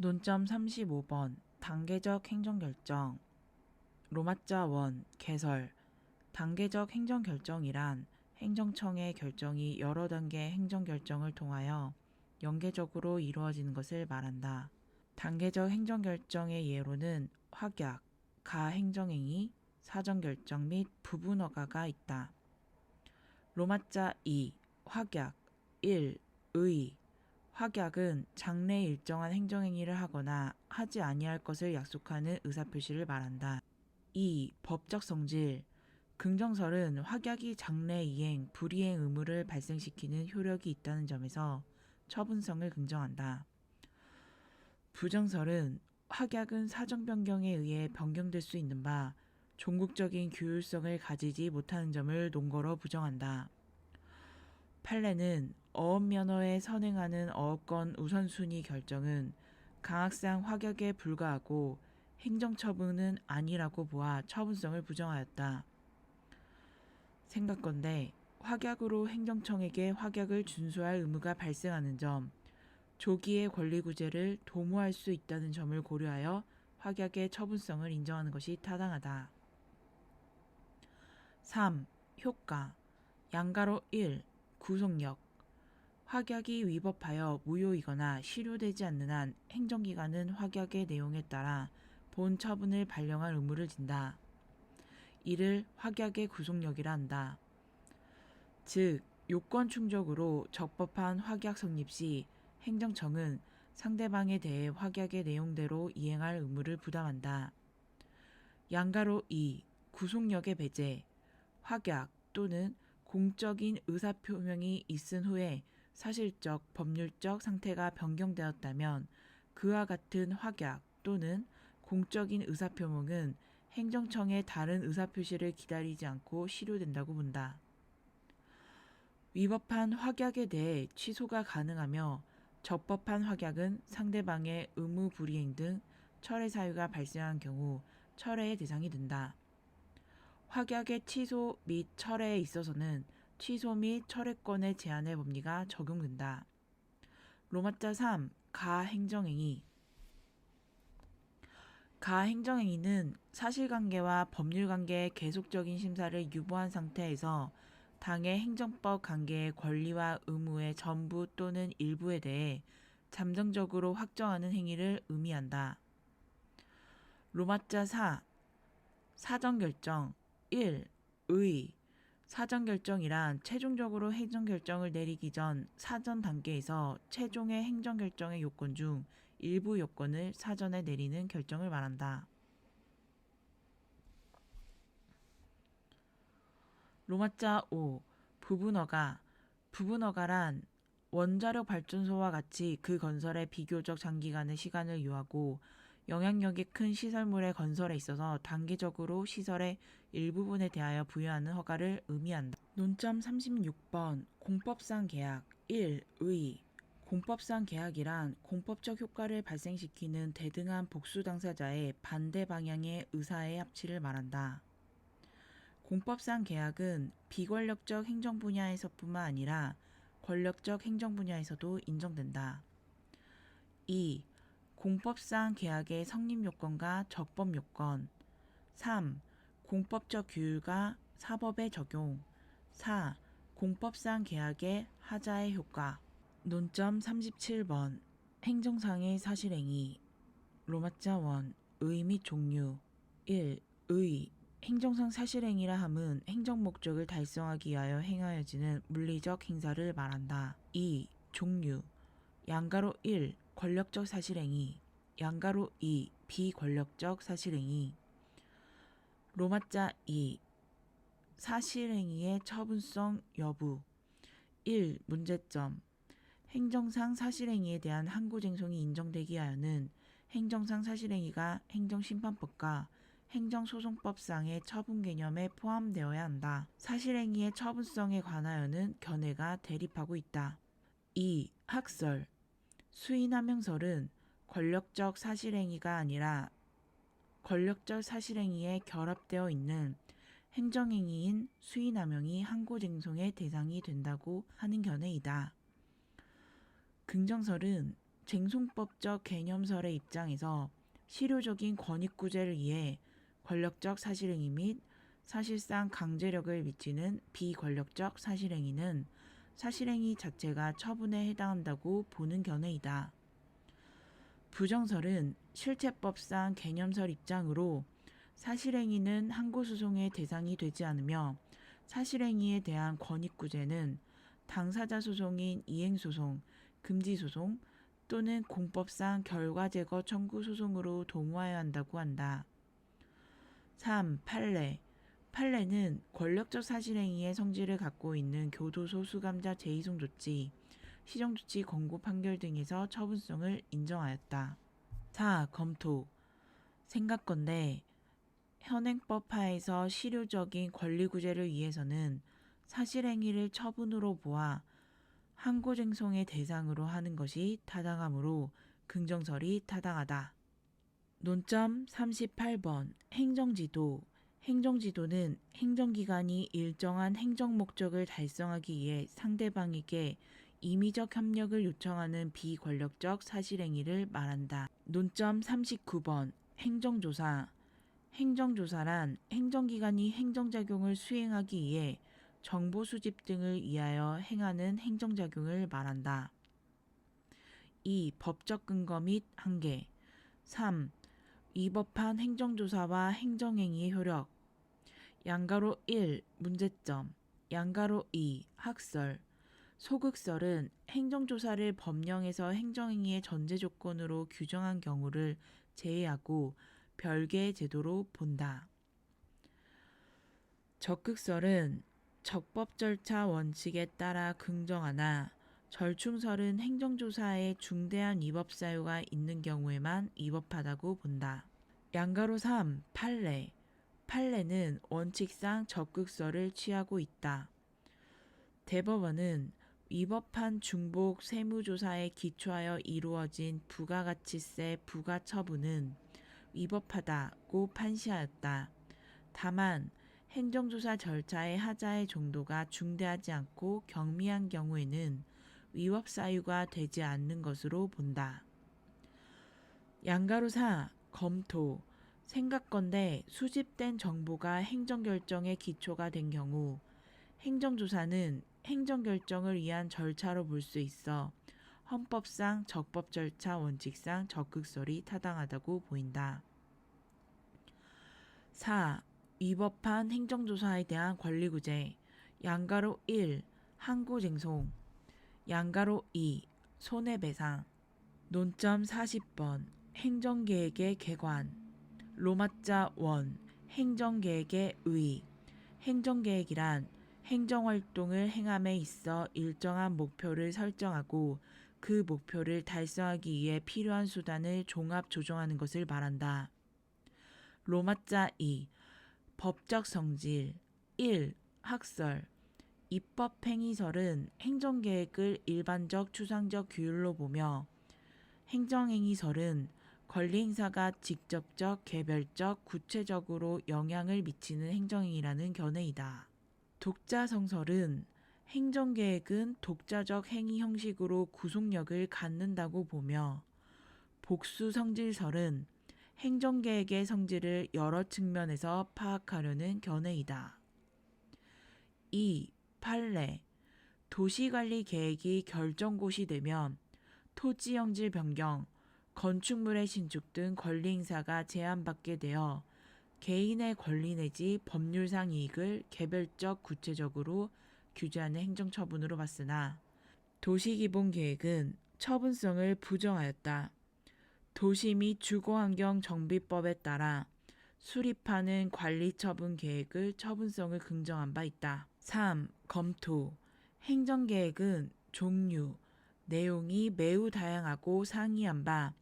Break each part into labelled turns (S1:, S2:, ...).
S1: 논점 35번 단계적 행정결정 로마자 원 개설 단계적 행정결정이란 행정청의 결정이 여러 단계의 행정결정을 통하여 연계적으로 이루어지는 것을 말한다. 단계적 행정결정의 예로는 확약, 가행정행위, 사정결정 및 부분허가가 있다. 로마자 2 확약 1. 의 확약은 장래에 일정한 행정행위를 하거나 하지 아니할 것을 약속하는 의사표시를 말한다. 2. 법적 성질 긍정설은 확약이 장래 이행, 불이행 의무를 발생시키는 효력이 있다는 점에서 처분성을 긍정한다. 부정설은 확약은 사정 변경에 의해 변경될 수 있는 바 종국적인 규율성을 가지지 못하는 점을 논거로 부정한다. 판례는 어업면허에 선행하는 어업권 우선순위 결정은 강학상 확약에 불과하고 행정처분은 아니라고 보아 처분성을 부정하였다. 생각건대 확약으로 행정청에게 확약을 준수할 의무가 발생하는 점, 조기의 권리구제를 도모할 수 있다는 점을 고려하여 확약의 처분성을 인정하는 것이 타당하다. 3. 효과 양가로 1. 구속력 확약이 위법하여 무효이거나 실효되지 않는 한 행정기관은 확약의 내용에 따라 본 처분을 발령할 의무를 진다. 이를 확약의 구속력이라 한다. 즉, 요건 충족으로 적법한 확약 성립 시 행정청은 상대방에 대해 확약의 내용대로 이행할 의무를 부담한다. 양가로 2. 구속력의 배제 확약 또는 공적인 의사표명이 있은 후에 사실적, 법률적 상태가 변경되었다면 그와 같은 확약 또는 공적인 의사표명은 행정청의 다른 의사표시를 기다리지 않고 실효된다고 본다. 위법한 확약에 대해 취소가 가능하며 적법한 확약은 상대방의 의무 불이행 등 철회 사유가 발생한 경우 철회의 대상이 된다. 확약의 취소 및 철회에 있어서는 취소 및 철회권의 제한의 법리가 적용된다. 로마자 3. 가행정행위 가행정행위는 사실관계와 법률관계의 계속적인 심사를 유보한 상태에서 당의 행정법 관계의 권리와 의무의 전부 또는 일부에 대해 잠정적으로 확정하는 행위를 의미한다. 로마자 4. 사정결정 1. 의 사정결정이란 최종적으로 행정결정을 내리기 전 사전 단계에서 최종의 행정결정의 요건 중 일부 요건을 사전에 내리는 결정을 말한다. 로마자 5. 부분허가 부분허가란 원자력 발전소와 같이 그 건설에 비교적 장기간의 시간을 요하고 영향력이 큰 시설물의 건설에 있어서 단계적으로 시설의 일부분에 대하여 부여하는 허가를 의미한다. 논점 36번 공법상 계약 1. 의 공법상 계약이란 공법적 효과를 발생시키는 대등한 복수 당사자의 반대 방향의 의사의 합치를 말한다. 공법상 계약은 비권력적 행정 분야에서뿐만 아니라 권력적 행정 분야에서도 인정된다. 2. 공법상 계약의 성립 요건과 적법 요건 3. 공법적 규율과 사법의 적용 4. 공법상 계약의 하자의 효과 논점 37번 행정상의 사실행위 로마자 1. 의 및 종류 1. 의 행정상 사실행위라 함은 행정 목적을 달성하기 위하여 행하여지는 물리적 행사를 말한다. 2. 종류 양가로 1. 권력적 사실행위 양가로 2. 비권력적 사실행위 로마자 2. 사실행위의 처분성 여부 1. 문제점 행정상 사실행위에 대한 항고쟁송이 인정되기 위하여는 행정상 사실행위가 행정심판법과 행정소송법상의 처분 개념에 포함되어야 한다. 사실행위의 처분성에 관하여는 견해가 대립하고 있다. 2. 학설 수의남용설은 권력적 사실행위가 아니라 권력적 사실행위에 결합되어 있는 행정행위인 수의남용이 항고쟁송의 대상이 된다고 하는 견해이다. 긍정설은 쟁송법적 개념설의 입장에서 실효적인 권익구제를 위해 권력적 사실행위 및 사실상 강제력을 미치는 비권력적 사실행위는 사실행위 자체가 처분에 해당한다고 보는 견해이다. 부정설은 실체법상 개념설 입장으로 사실행위는 항고소송의 대상이 되지 않으며 사실행위에 대한 권익구제는 당사자 소송인 이행소송, 금지소송 또는 공법상 결과제거 청구 소송으로 도모하여야 한다고 한다. 3. 판례. 판례는 권력적 사실행위의 성질을 갖고 있는 교도소 수감자 재이송 조치, 시정조치 권고 판결 등에서 처분성을 인정하였다. 4. 검토. 생각건대 현행법 하에서 실효적인 권리구제를 위해서는 사실행위를 처분으로 보아 항고쟁송의 대상으로 하는 것이 타당하므로 긍정설이 타당하다. 논점 38번 행정지도. 행정지도는 행정기관이 일정한 행정목적을 달성하기 위해 상대방에게 임의적 협력을 요청하는 비권력적 사실행위를 말한다. 논점 39번 행정조사. 행정조사란 행정기관이 행정작용을 수행하기 위해 정보 수집 등을 위하여 행하는 행정작용을 말한다. 2. 법적 근거 및 한계. 3. 위법한 행정조사와 행정행위의 효력. 양가로 1. 문제점. 양가로 2. 학설. 소극설은 행정조사를 법령에서 행정행위의 전제조건으로 규정한 경우를 제외하고 별개의 제도로 본다. 적극설은 적법절차 원칙에 따라 긍정하나 절충설은 행정조사에 중대한 위법 사유가 있는 경우에만 위법하다고 본다. 양가로 3. 판례. 판례는 원칙상 적극설을 취하고 있다. 대법원은 위법한 중복 세무조사에 기초하여 이루어진 부가가치세 부가처분은 위법하다고 판시하였다. 다만 행정조사 절차의 하자의 정도가 중대하지 않고 경미한 경우에는 위법 사유가 되지 않는 것으로 본다. 양가로 4. 검토. 생각건대 수집된 정보가 행정결정의 기초가 된 경우 행정조사는 행정결정을 위한 절차로 볼 수 있어 헌법상 적법절차 원칙상 적극설이 타당하다고 보인다. 4. 위법한 행정조사에 대한 권리구제. 양가로 1. 항고쟁송. 양가로 2. 손해배상. 논점 40번 행정계획의 개관. 로마자 1. 행정계획의 의. 행정계획이란 행정활동을 행함에 있어 일정한 목표를 설정하고 그 목표를 달성하기 위해 필요한 수단을 종합 조정하는 것을 말한다. 로마자 2. 법적 성질. 1. 학설. 입법행위설은 행정계획을 일반적 추상적 규율로 보며 행정행위설은 권리행사가 직접적, 개별적, 구체적으로 영향을 미치는 행정행위라는 견해이다. 독자성설은 행정계획은 독자적 행위 형식으로 구속력을 갖는다고 보며 복수성질설은 행정계획의 성질을 여러 측면에서 파악하려는 견해이다. 2. 판례. 도시관리계획이 결정고시 되면 토지형질 변경, 건축물의 신축 등 권리행사가 제한받게 되어 개인의 권리 내지 법률상 이익을 개별적 구체적으로 규제하는 행정처분으로 봤으나 도시기본계획은 처분성을 부정하였다. 도시 및 주거환경정비법에 따라 수립하는 관리처분계획을 처분성을 긍정한 바 있다. 3. 검토. 행정계획은 종류, 내용이 매우 다양하고 상이한 바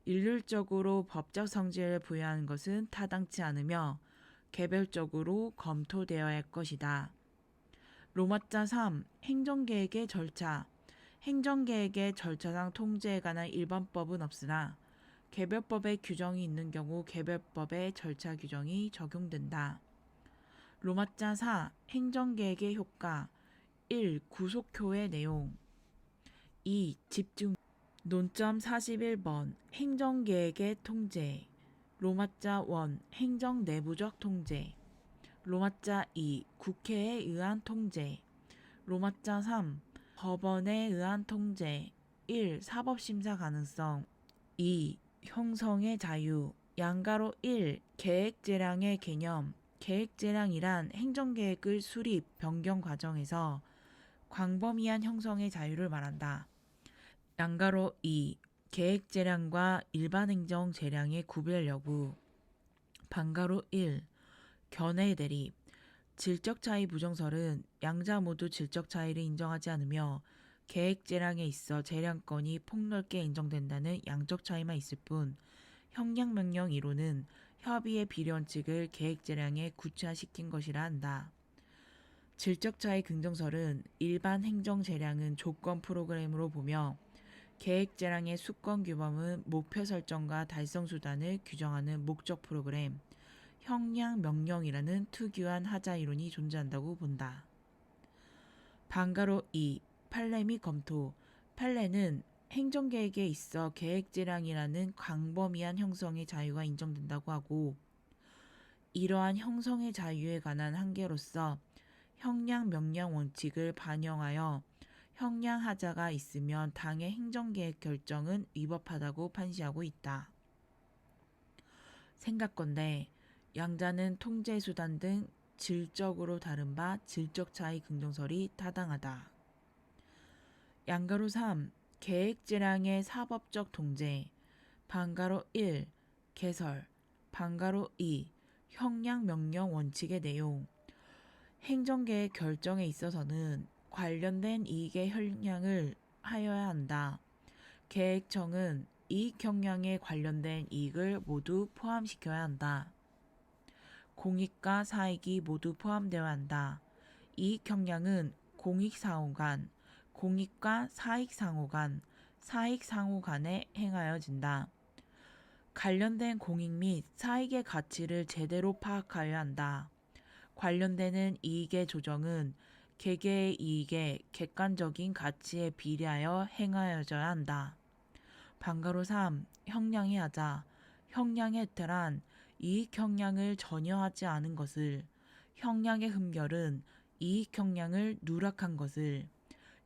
S1: 일률적으로 법적 성질을 부여하는 것은 타당치 않으며 개별적으로 검토되어야 할 것이다. 로마자 3. 행정계획의 절차. 행정계획의 절차상 통제에 관한 일반법은 없으나 개별법에 규정이 있는 경우 개별법의 절차 규정이 적용된다. 로마자 4. 행정계획의 효과. 1. 구속효의 내용. 2. 집중. 논점 41번 행정계획의 통제. 로마자 1 행정 내부적 통제. 로마자 2 국회에 의한 통제. 로마자 3 법원에 의한 통제. 1. 사법심사 가능성. 2. 형성의 자유. 양가로 1. 계획재량의 개념. 계획재량이란 행정계획을 수립, 변경 과정에서 광범위한 형성의 자유를 말한다. 양가로 2. 계획재량과 일반행정 재량의 구별 여부. 반가로 1. 견해 대립. 질적차이 부정설은 양자 모두 질적차이를 인정하지 않으며 계획재량에 있어 재량권이 폭넓게 인정된다는 양적 차이만 있을 뿐, 형량명령 이론은 협의의 비례원칙을 계획재량에 구체화시킨 것이라 한다. 질적차이 긍정설은 일반 행정재량은 조건 프로그램으로 보며 계획재량의 수권규범은 목표 설정과 달성 수단을 규정하는 목적 프로그램, 형량명령이라는 특유한 하자 이론이 존재한다고 본다. 반가로 2. 판례 및 검토. 판례는 행정계획에 있어 계획재량이라는 광범위한 형성의 자유가 인정된다고 하고, 이러한 형성의 자유에 관한 한계로서 형량명령 원칙을 반영하여 형량하자가 있으면 당의 행정계획 결정은 위법하다고 판시하고 있다. 생각건대 양자는 통제수단 등 질적으로 다른 바 질적차이 긍정설이 타당하다. 양가로 3. 계획재량의 사법적 통제. 반가로 1. 개설. 반가로 2. 형량명령 원칙의 내용. 행정계획 결정에 있어서는 관련된 이익의 형량을 하여야 한다. 계획청은 이익 형량에 관련된 이익을 모두 포함시켜야 한다. 공익과 사익이 모두 포함되어야 한다. 이익 형량은 공익 상호 간, 공익과 사익 상호 간, 사익 상호 간에 행하여진다. 관련된 공익 및 사익의 가치를 제대로 파악하여야 한다. 관련되는 이익의 조정은 개개의 이익의 객관적인 가치에 비례하여 행하여져야 한다. 반가로 3. 형량의 하자. 형량의 혜택란 이익 형량을 전혀 하지 않은 것을, 형량의 흠결은 이익 형량을 누락한 것을,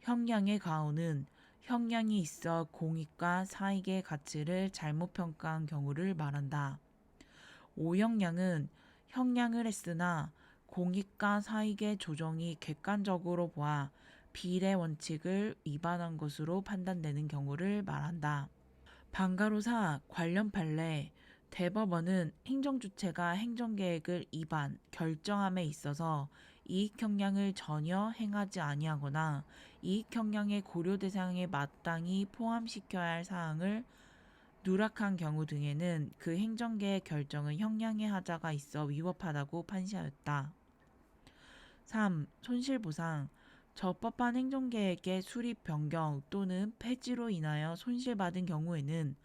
S1: 형량의 가호는 형량이 있어 공익과 사익의 가치를 잘못 평가한 경우를 말한다. 오형량은 형량을 했으나 공익과 사익의 조정이 객관적으로 보아 비례 원칙을 위반한 것으로 판단되는 경우를 말한다. 반가로 4. 관련 판례. 대법원은 행정주체가 행정계획을 위반, 결정함에 있어서 이익 형량을 전혀 행하지 아니하거나 이익 형량의 고려 대상에 마땅히 포함시켜야 할 사항을 누락한 경우 등에는 그 행정계획 결정은 형량의 하자가 있어 위법하다고 판시하였다. 3. 손실보상. 적법한 행정계획의 수립 변경 또는 폐지로 인하여 손실받은 경우에는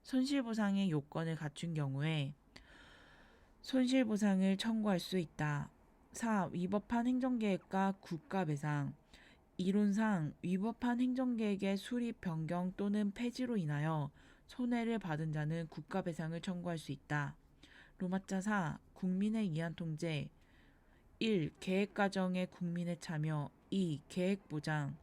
S1: 손실보상의 요건을 갖춘 경우에 손실보상을 청구할 수 있다. 4. 위법한 행정계획과 국가배상. 이론상 위법한 행정계획의 수립 변경 또는 폐지로 인하여 손해를 받은 자는 국가배상을 청구할 수 있다. 로마자 4. 국민에 의한 통제. 1. 계획과정에 국민의 참여. 2. 계획보장.